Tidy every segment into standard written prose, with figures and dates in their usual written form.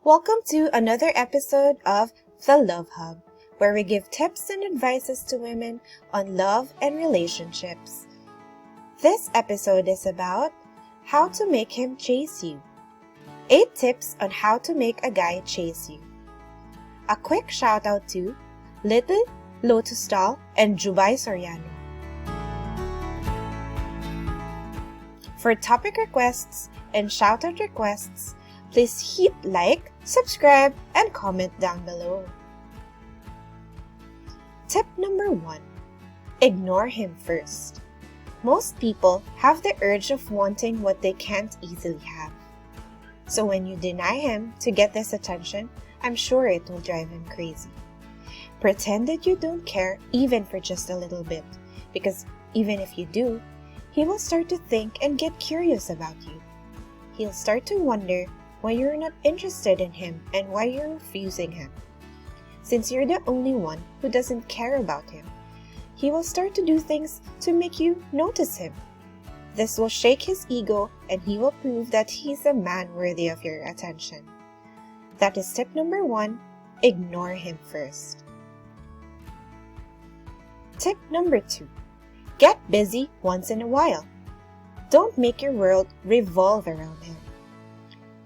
Welcome to another episode of The Love Hub, where we give tips and advices to women on love and relationships. This episode is about how to make him chase you. 8 tips on how to make a guy chase you. A quick shout out to Little, Lotus Doll, and Jubay Soriano. For topic requests and shout out requests, please hit like, subscribe, and comment down below. Tip number 1. Ignore him first. Most people have the urge of wanting what they can't easily have. So when you deny him to get this attention, I'm sure it will drive him crazy. Pretend that you don't care even for just a little bit, because even if you do, he will start to think and get curious about you. He'll start to wonder why you're not interested in him and why you're refusing him. Since you're the only one who doesn't care about him, he will start to do things to make you notice him. This will shake his ego and he will prove that he's a man worthy of your attention. That is tip number 1, ignore him first. Tip number 2, get busy once in a while. Don't make your world revolve around him.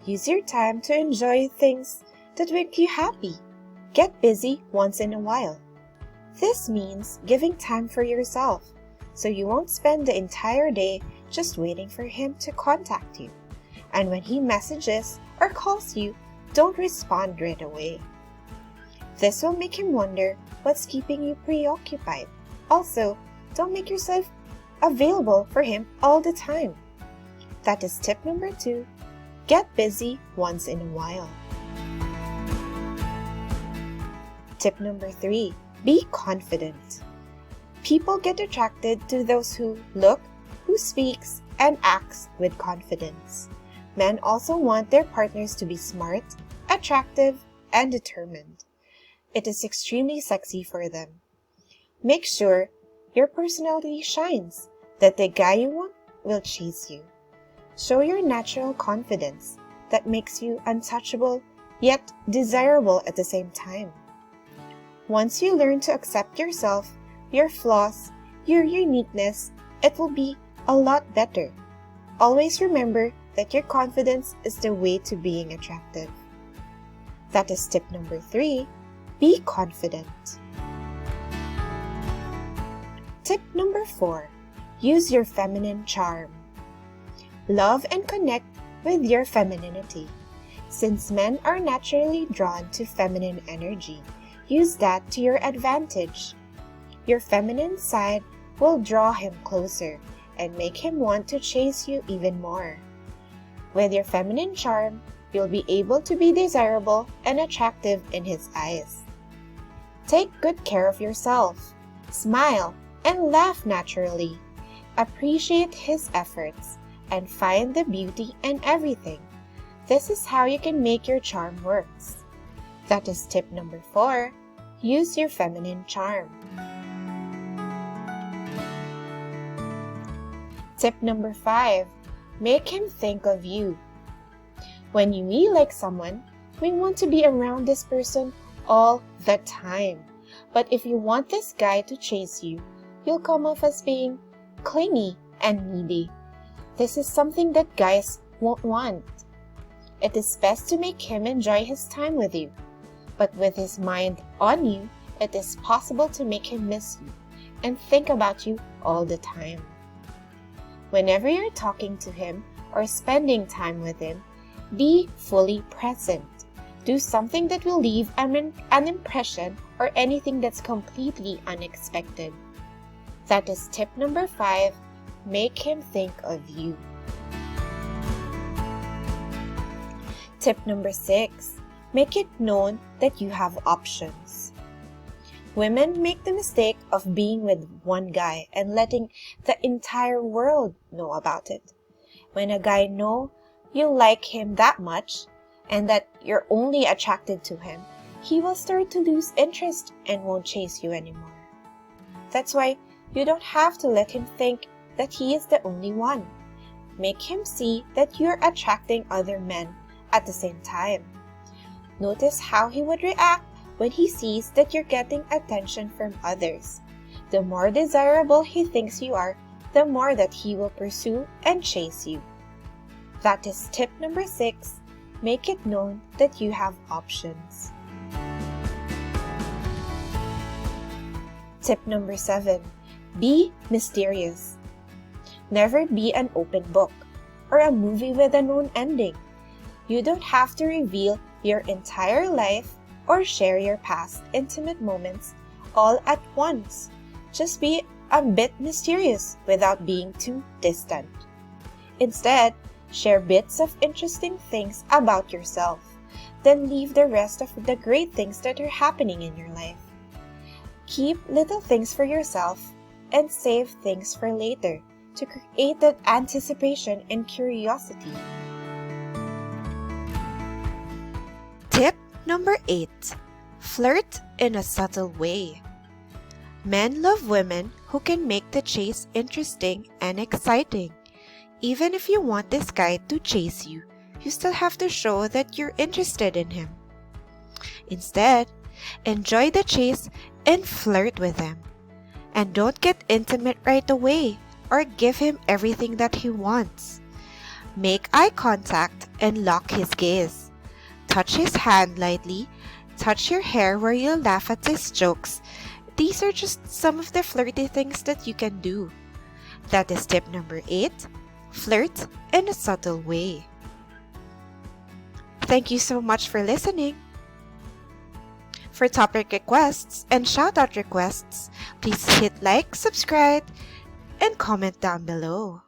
Use your time to enjoy things that make you happy. Get busy once in a while. This means giving time for yourself, so you won't spend the entire day just waiting for him to contact you. And when he messages or calls you, don't respond right away. This will make him wonder what's keeping you preoccupied. Also, don't make yourself available for him all the time. That is tip number 2. Get busy once in a while. Tip number 3. Be confident. People get attracted to those who look, who speaks, and acts with confidence. Men also want their partners to be smart, attractive, and determined. It is extremely sexy for them. Make sure your personality shines, that the guy you want will chase you. Show your natural confidence that makes you untouchable yet desirable at the same time. Once you learn to accept yourself, your flaws, your uniqueness, it will be a lot better. Always remember that your confidence is the way to being attractive. That is tip number 3. Be confident. Tip number 4. Use your feminine charm. Love and connect with your femininity. Since men are naturally drawn to feminine energy, use that to your advantage. Your feminine side will draw him closer and make him want to chase you even more. With your feminine charm, you'll be able to be desirable and attractive in his eyes. Take good care of yourself. Smile and laugh naturally. Appreciate his efforts and find the beauty in everything. This is how you can make your charm works. That is tip number 4. Use your feminine charm. Tip number 5. Make him think of you. When we like someone, we want to be around this person all the time. But if you want this guy to chase you, you'll come off as being clingy and needy. This is something that guys won't want. It is best to make him enjoy his time with you. But with his mind on you, it is possible to make him miss you and think about you all the time. Whenever you're talking to him or spending time with him, be fully present. Do something that will leave an impression or anything that's completely unexpected. That is tip number 5. Make him think of you. Tip number 6. Make it known that you have options. Women make the mistake of being with one guy and letting the entire world know about it. When a guy knows you like him that much and that you're only attracted to him, he will start to lose interest and won't chase you anymore. That's why you don't have to let him think that he is the only one. Make him see that you're attracting other men at the same time. Notice how he would react when he sees that you're getting attention from others. The more desirable he thinks you are, the more that he will pursue and chase you. That is tip number 6. Make it known that you have options. Tip number 7. Be mysterious. Never be an open book or a movie with a known ending. You don't have to reveal your entire life or share your past intimate moments all at once. Just be a bit mysterious without being too distant. Instead, share bits of interesting things about yourself, then leave the rest of the great things that are happening in your life. Keep little things for yourself and save things for later to create that anticipation and curiosity. Tip number 8. Flirt in a subtle way. Men love women who can make the chase interesting and exciting. Even if you want this guy to chase you, you still have to show that you're interested in him. Instead, enjoy the chase and flirt with him. And don't get intimate right away or give him everything that he wants. Make eye contact and lock his gaze. Touch his hand lightly. Touch your hair where you'll laugh at his jokes. These are just some of the flirty things that you can do. That is tip number 8. Flirt in a subtle way. Thank you so much for listening. For topic requests and shout-out requests, please hit like, subscribe, and comment down below.